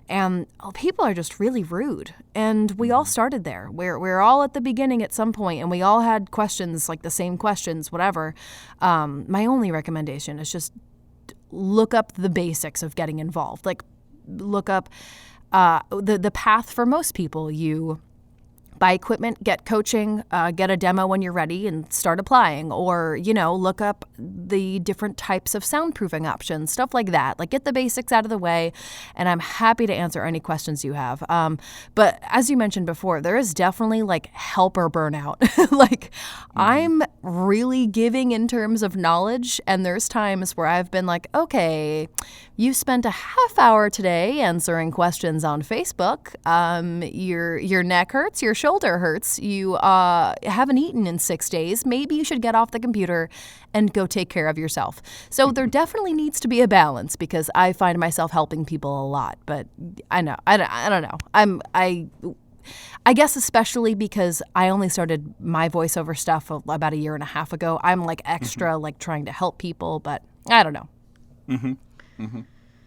Speaker 5: And people are just really rude. And we all started there. We're all at the beginning at some point, and we all had questions, like the same questions, whatever. My only recommendation is just look up the basics of getting involved. Like, look up the path for most people. You buy equipment, get coaching, get a demo when you're ready and start applying, or, look up the different types of soundproofing options, stuff like that. Like, get the basics out of the way, and I'm happy to answer any questions you have. But as you mentioned before, there is definitely like helper burnout. I'm really giving in terms of knowledge, and there's times where I've been like, okay, you spent a half hour today answering questions on Facebook. Your neck hurts, your shoulder hurts, you haven't eaten in 6 days. Maybe you should get off the computer and go take care of yourself. So there definitely needs to be a balance, because I find myself helping people a lot. But I know, I don't know. I guess especially because I only started my voiceover stuff about 1.5 years ago. I'm like extra like trying to help people, but I don't know.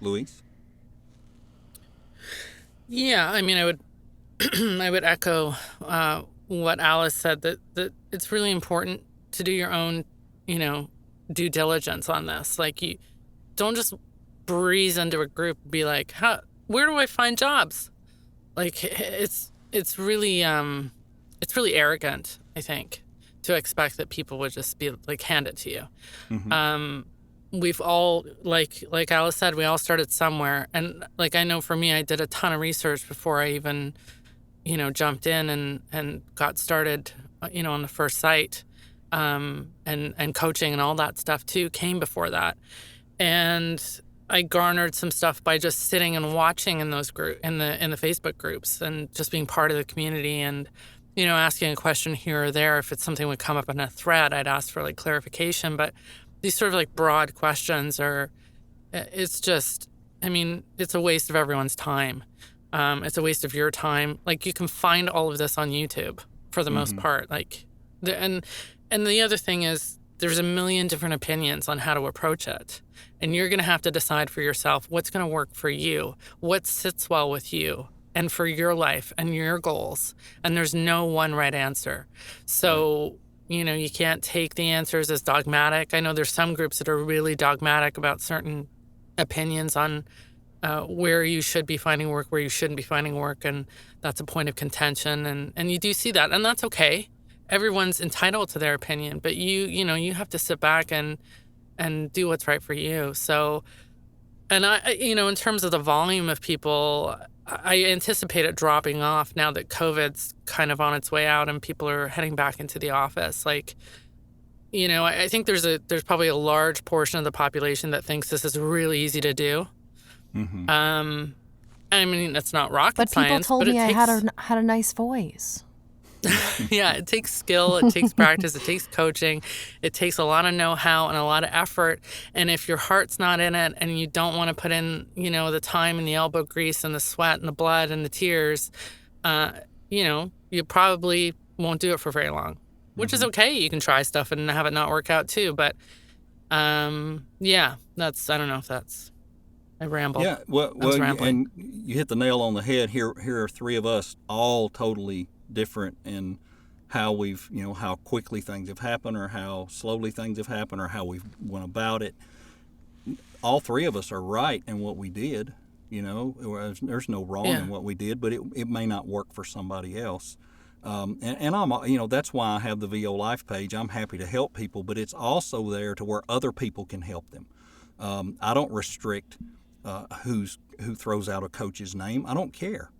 Speaker 3: Louise?
Speaker 2: Yeah, I mean, I would I would echo what Alice said, that it's really important to do your own, due diligence on this. Like, you don't just breeze into a group and be like, where do I find jobs? Like, it's really arrogant, I think, to expect that people would just be like, hand it to you. We've all, like Alice said, we all started somewhere. And like, I know for me, I did a ton of research before I even, jumped in and got started, on the first site. And coaching and all that stuff too came before that. And I garnered some stuff by just sitting and watching in those in the Facebook groups, and just being part of the community, and, asking a question here or there. If it's something would come up in a thread, I'd ask for like clarification. But these sort of like broad questions it's just, it's a waste of everyone's time. It's a waste of your time. Like, you can find all of this on YouTube for the most part. Like, and the other thing is, there's a million different opinions on how to approach it. And you're going to have to decide for yourself what's going to work for you, what sits well with you and for your life and your goals. And there's no one right answer. So, you can't take the answers as dogmatic. I know there's some groups that are really dogmatic about certain opinions on where you should be finding work, where you shouldn't be finding work. And that's a point of contention. And you do see that. And that's okay. Everyone's entitled to their opinion. But you have to sit back and do what's right for you. So, and in terms of the volume of people, I anticipate it dropping off now that COVID's kind of on its way out and people are heading back into the office. Like, I think there's probably a large portion of the population that thinks this is really easy to do. It's not rocket science.
Speaker 5: But people told me I had a nice voice.
Speaker 2: Yeah, it takes skill, it takes practice, it takes coaching, it takes a lot of know-how and a lot of effort. And if your heart's not in it and you don't want to put in, the time and the elbow grease and the sweat and the blood and the tears, you probably won't do it for very long, which is okay. You can try stuff and have it not work out too. But I don't know if that's, I rambled.
Speaker 3: Yeah, and you hit the nail on the head. Here are three of us, all totally different in how we've, how quickly things have happened or how slowly things have happened or how we've went about it. All three of us are right in what we did. There's no wrong in what we did, but it may not work for somebody else. And I'm, that's why I have the VO Life page. I'm happy to help people, but it's also there to where other people can help them. I don't restrict who throws out a coach's name. I don't care.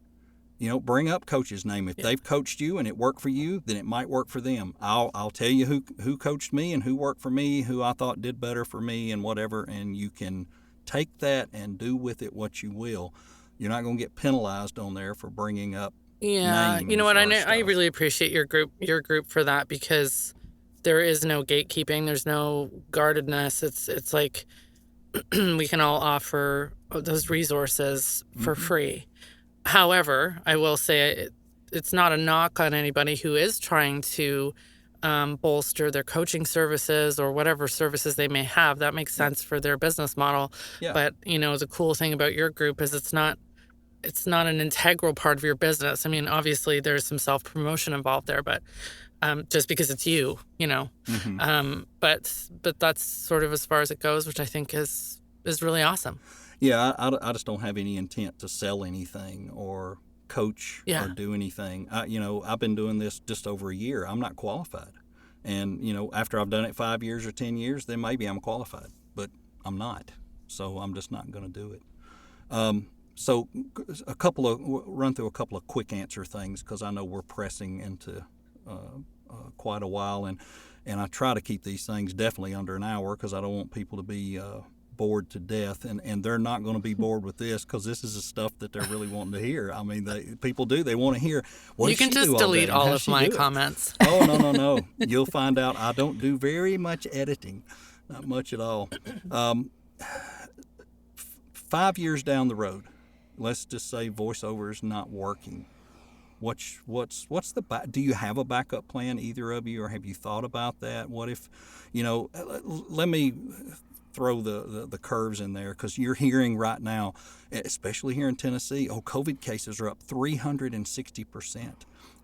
Speaker 3: Bring up coach's name. If they've coached you and it worked for you, then it might work for them. I'll tell you who coached me and who worked for me, who I thought did better for me and whatever, and you can take that and do with it what you will. You're not going to get penalized on there for bringing up names.
Speaker 2: You know what? I really appreciate your group for that, because there is no gatekeeping. There's no guardedness. It's like we can all offer those resources for free. However, I will say it's not a knock on anybody who is trying to bolster their coaching services or whatever services they may have. That makes sense for their business model.
Speaker 3: Yeah.
Speaker 2: But, the cool thing about your group is it's not an integral part of your business. I mean, obviously there's some self-promotion involved there, but just because it's you, but that's sort of as far as it goes, which I think is really awesome.
Speaker 3: Yeah, I just don't have any intent to sell anything or coach or do anything. I've been doing this just over a year. I'm not qualified. And, after I've done it 5 years or 10 years, then maybe I'm qualified. But I'm not. So I'm just not going to do it. So run through a couple of quick answer things, because I know we're pressing into quite a while. And I try to keep these things definitely under an hour, because I don't want people to be bored to death, and they're not going to be bored with this, because this is the stuff that they're really wanting to hear. I mean, people they want to hear. What
Speaker 2: you can just delete all of my comments.
Speaker 3: Oh, no. You'll find out I don't do very much editing, not much at all. 5 years down the road, let's just say voiceover is not working. What's do you have a backup plan, either of you, or have you thought about that? What if, let me throw the curves in there, because you're hearing right now, especially here in Tennessee, COVID cases are up 360%.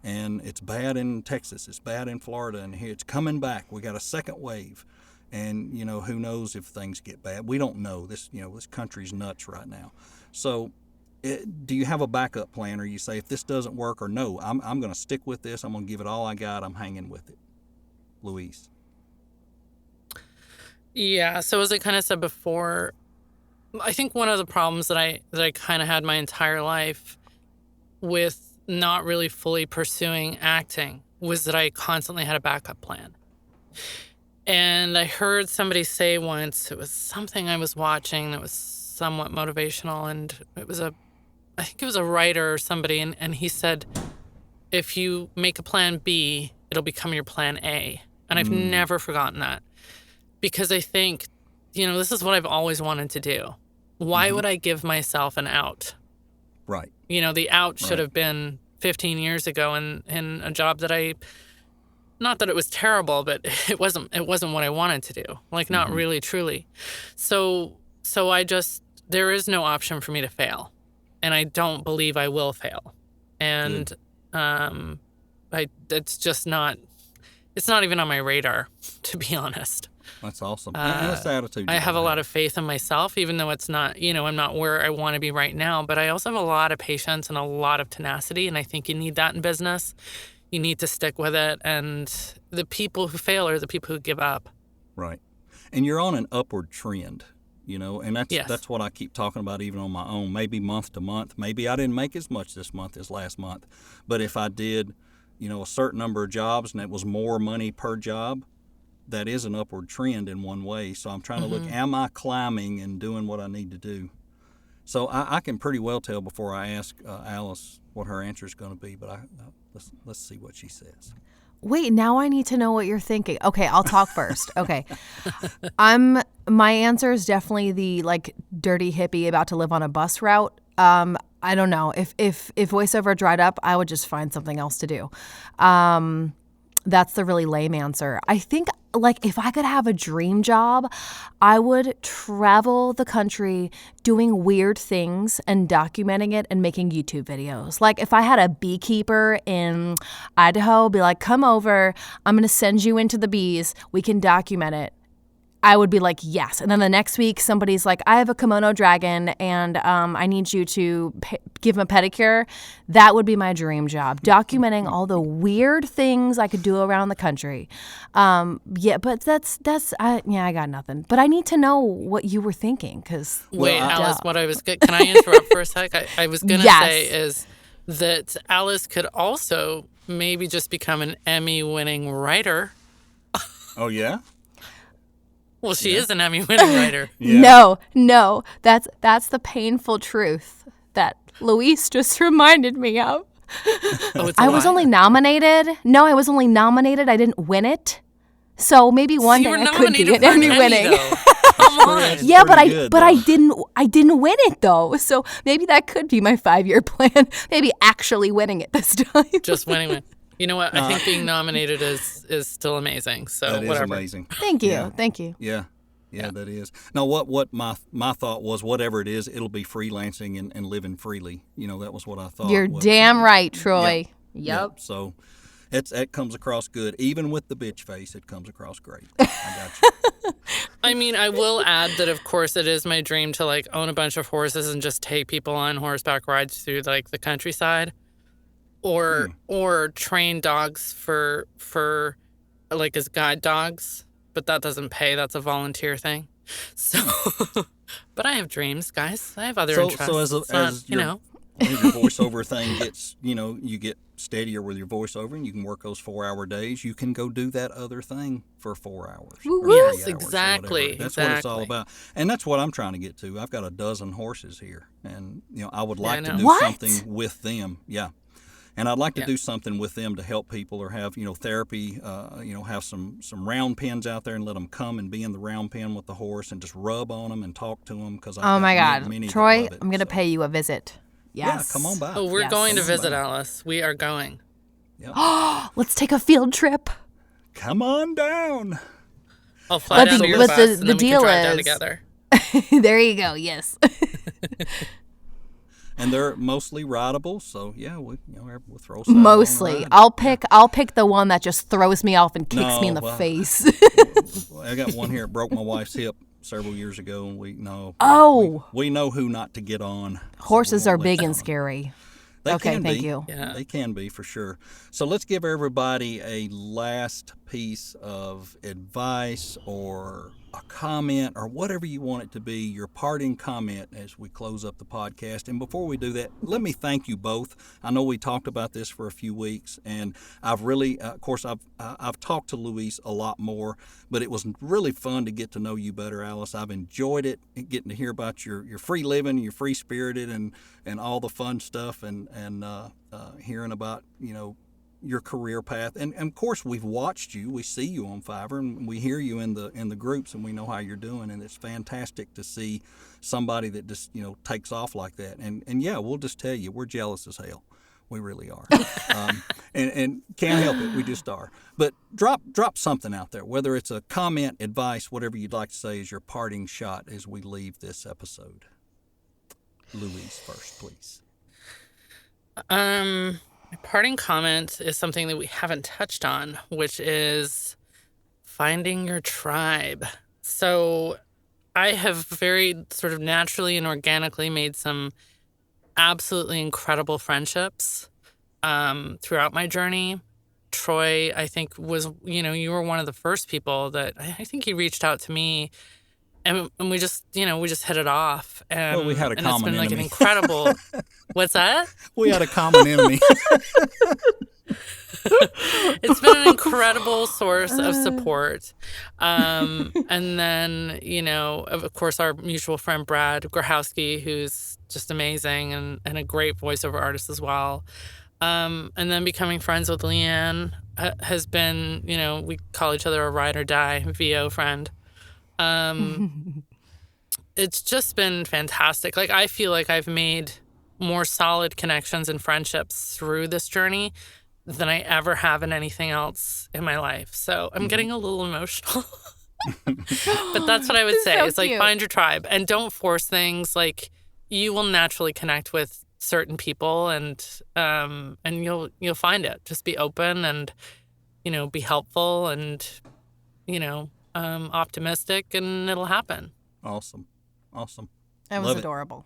Speaker 3: And it's bad in Texas, it's bad in Florida, and here it's coming back. We got a second wave. And, who knows if things get bad. We don't know. This country's nuts right now. So do you have a backup plan, or you say, if this doesn't work, or no, I'm going to stick with this, I'm going to give it all I got, I'm hanging with it? Louise?
Speaker 2: Yeah, so as I kind of said before, I think one of the problems that I kind of had my entire life with not really fully pursuing acting was that I constantly had a backup plan. And I heard somebody say once, it was something I was watching that was somewhat motivational, and I think it was a writer or somebody, and he said, if you make a plan B, it'll become your plan A. And I've never forgotten that. Because I think, this is what I've always wanted to do. Why would I give myself an out?
Speaker 3: Right.
Speaker 2: The out should have been 15 years ago in a job that not that it was terrible, but it wasn't what I wanted to do. Like, not really, truly. So there is no option for me to fail. And I don't believe I will fail. And it's not even on my radar, to be honest.
Speaker 3: That's awesome. That's the attitude.
Speaker 2: I have a lot of faith in myself, even though it's not, I'm not where I want to be right now. But I also have a lot of patience and a lot of tenacity. And I think you need that in business. You need to stick with it. And the people who fail are the people who give up.
Speaker 3: Right. And you're on an upward trend, and that's what I keep talking about, even on my own, maybe month to month. Maybe I didn't make as much this month as last month. But if I did, a certain number of jobs and it was more money per job, that is an upward trend in one way. So I'm trying to look, am I climbing and doing what I need to do? So I can pretty well tell before I ask Alice what her answer is going to be, but Let's see what she says.
Speaker 5: Wait, now I need to know what you're thinking. Okay, I'll talk first. Okay. My answer is definitely the like dirty hippie about to live on a bus route. I don't know. If voiceover dried up, I would just find something else to do. That's the really lame answer. I think like if I could have a dream job, I would travel the country doing weird things and documenting it and making YouTube videos. Like if I had a beekeeper in Idaho, be like, come over, I'm going to send you into the bees. We can document it. I would be like, yes. And then the next week, somebody's like, I have a kimono dragon and I need you to give him a pedicure. That would be my dream job, documenting all the weird things I could do around the country. Yeah, but I got nothing. But I need to know what you were thinking because.
Speaker 2: Wait, Alice, can I interrupt for a sec? I was going to say is that Alice could also maybe just become an Emmy-winning writer.
Speaker 3: Oh, yeah?
Speaker 2: Well, she is an Emmy-winning writer.
Speaker 5: Yeah. No, that's the painful truth that Louise just reminded me of. I was only nominated. No, I was only nominated. I didn't win it. So maybe one day I could be an Emmy-winning.
Speaker 2: Come on.
Speaker 5: Yeah, but I didn't win it though. So maybe that could be my 5-year plan. Maybe actually winning it this time.
Speaker 2: Just winning it. You know what? I think being nominated is still amazing. So
Speaker 3: that is
Speaker 2: whatever.
Speaker 3: Amazing.
Speaker 5: Thank you. Thank you.
Speaker 3: Yeah, that is. Now, what my thought was, whatever it is, it'll be freelancing and living freely. You know, that was what I thought.
Speaker 5: You're damn right, Troy. Yep.
Speaker 3: So it comes across good. Even with the bitch face, it comes across great. I got you.
Speaker 2: I mean, I will add that, of course, it is my dream to like own a bunch of horses and just take people on horseback rides through like the countryside. Or train dogs for like as guide dogs, but that doesn't pay. That's a volunteer thing. So, but I have dreams, guys. I have other interests.
Speaker 3: So as your voiceover thing gets, you get steadier with your voiceover, and you can work those 4-hour days. You can go do that other thing for 4 hours.
Speaker 2: Yes, exactly.
Speaker 3: That's what it's all about, and that's what I'm trying to get to. I've got a dozen horses here, and I would like to do something with them. Yeah. And I'd like to do something with them to help people or have, therapy, have some round pens out there and let them come and be in the round pen with the horse and just rub on them and talk to them.
Speaker 5: Oh, my God. Troy, I'm going to pay you a visit. Yes.
Speaker 3: Yeah, come on by.
Speaker 2: Oh, we're going to visit, Alice. We are going.
Speaker 3: Yep.
Speaker 5: Let's take a field trip.
Speaker 3: Come on down.
Speaker 2: I'll fly down to your bus and then we can drive down together.
Speaker 5: There you go. Yes.
Speaker 3: And they're mostly rideable, so we'll throw some.
Speaker 5: Mostly, I'll pick the one that just throws me off and kicks me in the face.
Speaker 3: I got one here that broke my wife's hip several years ago, and we know who not to get on.
Speaker 5: Horses are big and scary. Thank you.
Speaker 3: Yeah. They can be for sure. So let's give everybody a last piece of advice or a comment or whatever you want it to be, your parting comment as we close up the podcast. And before we do that, let me thank you both. I know we talked about this for a few weeks, and I've really, of course, I've talked to Louise a lot more, but it was really fun to get to know you better, Alice. I've enjoyed it, getting to hear about your free living, your free spirited, and all the fun stuff, and hearing about your career path, and of course we've watched you, we see you on Fiverr, and we hear you in the groups, and we know how you're doing, and it's fantastic to see somebody that just takes off like that. And we'll just tell you, we're jealous as hell. We really are. And can't help it, we just are. But drop something out there, whether it's a comment, advice, whatever you'd like to say is your parting shot as we leave this episode. Louise first, please.
Speaker 2: My parting comment is something that we haven't touched on, which is finding your tribe. So I have very sort of naturally and organically made some absolutely incredible friendships throughout my journey. Troy, I think, was, you were one of the first people that I think he reached out to me. And we just hit it off.
Speaker 3: Well, we had a common enemy.
Speaker 2: It's been like an incredible. What's that?
Speaker 3: We had a common enemy.
Speaker 2: It's been an incredible source of support. And then, of course, our mutual friend, Brad Grahowski, who's just amazing and a great voiceover artist as well. And then becoming friends with Leanne has been, we call each other a ride or die VO friend. It's just been fantastic. Like, I feel like I've made more solid connections and friendships through this journey than I ever have in anything else in my life. So I'm getting a little emotional. But that's what I would say.
Speaker 5: So
Speaker 2: it's like,
Speaker 5: cute.
Speaker 2: find your tribe and don't force things. Like, you will naturally connect with certain people, and you'll find it. Just be open and, be helpful and, optimistic, and it'll happen.
Speaker 3: Awesome.
Speaker 5: That was
Speaker 3: Love it.
Speaker 5: adorable.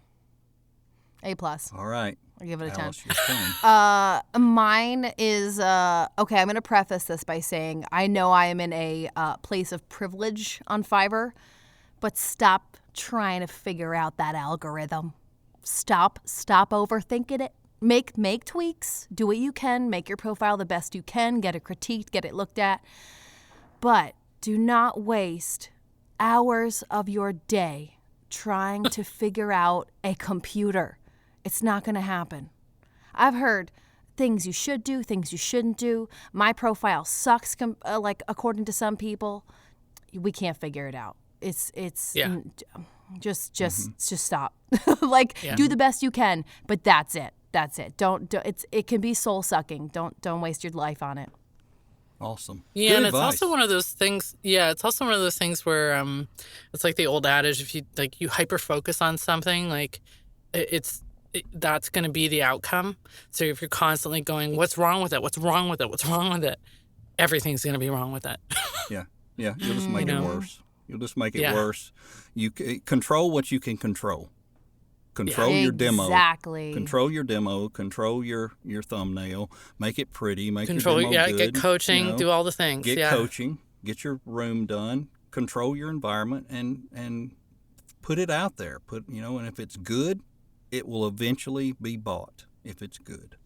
Speaker 5: A+.
Speaker 3: All right.
Speaker 5: I give it a 10.
Speaker 3: Alice, your turn.
Speaker 5: Mine is okay. I'm going to preface this by saying I know I am in a place of privilege on Fiverr, but stop trying to figure out that algorithm. Stop overthinking it. Make tweaks. Do what you can. Make your profile the best you can. Get it critiqued. Get it looked at. But do not waste hours of your day trying to figure out a computer. It's not going to happen. I've heard things you should do, things you shouldn't do. My profile sucks, according to some people. We can't figure it out. It's just stop. Do the best you can, but that's it. Don't it can be soul sucking. Don't waste your life on it.
Speaker 3: Awesome.
Speaker 2: Yeah,
Speaker 3: Good
Speaker 2: and
Speaker 3: advice.
Speaker 2: it's also one of those things. Yeah, it's also one of those things where it's like the old adage: if you hyper focus on something, like that's going to be the outcome. So if you're constantly going, "What's wrong with it? What's wrong with it? What's wrong with it?" Everything's going to be wrong with it.
Speaker 3: Yeah. You'll just make it worse. You'll just make it worse. You control what you can control. Control your demo.
Speaker 5: Exactly.
Speaker 3: Control your demo. Control your thumbnail. Make it pretty. Make
Speaker 2: Control.
Speaker 3: your demo good.
Speaker 2: Get coaching. Do all the things.
Speaker 3: Get coaching. Get your room done. Control your environment and put it out there. And if it's good, it will eventually be bought. If it's good,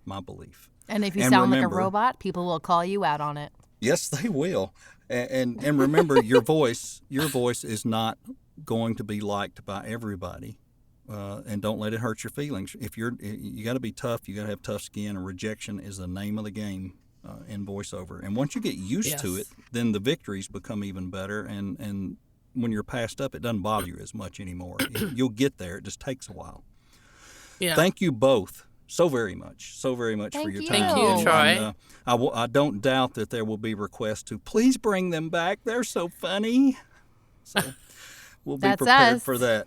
Speaker 3: my belief.
Speaker 5: And if you sound like a robot, people will call you out on it.
Speaker 3: Yes, they will. And remember, your voice is not going to be liked by everybody. And don't let it hurt your feelings. You got to be tough. You got to have tough skin. And rejection is the name of the game in voiceover. And once you get used to it, then the victories become even better. And when you're passed up, it doesn't bother you as much anymore. You'll get there. It just takes a while.
Speaker 2: Yeah.
Speaker 3: Thank you both so very much for your time.
Speaker 2: Thank you, Troy.
Speaker 3: I don't doubt that there will be requests to please bring them back. They're so funny. So we'll be prepared for that.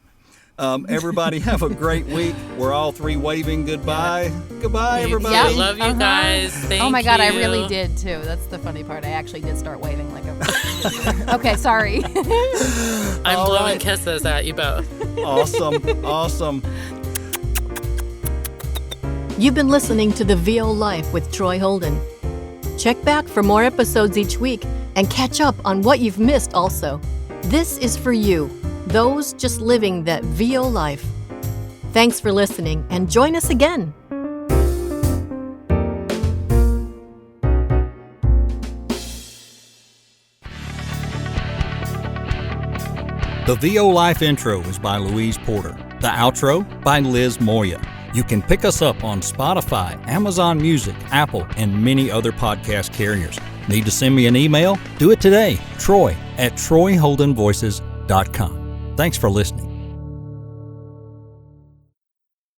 Speaker 3: Everybody have a great week. We're all three waving goodbye. Goodbye, everybody.
Speaker 2: Yeah, love you guys. Thank you.
Speaker 5: Oh my God, I really did too. That's the funny part. I actually did start waving like a. Okay, sorry.
Speaker 2: I'm blowing kisses at you both.
Speaker 3: Awesome.
Speaker 7: You've been listening to The VO Life with Troy Holden. Check back for more episodes each week and catch up on what you've missed also. This is for you, those just living that VO life. Thanks for listening and join us again.
Speaker 3: The VO Life intro is by Louise Porter. The outro by Liz Moya. You can pick us up on Spotify, Amazon Music, Apple, and many other podcast carriers. Need to send me an email? Do it today. Troy@TroyHoldenVoices.com. Thanks for listening.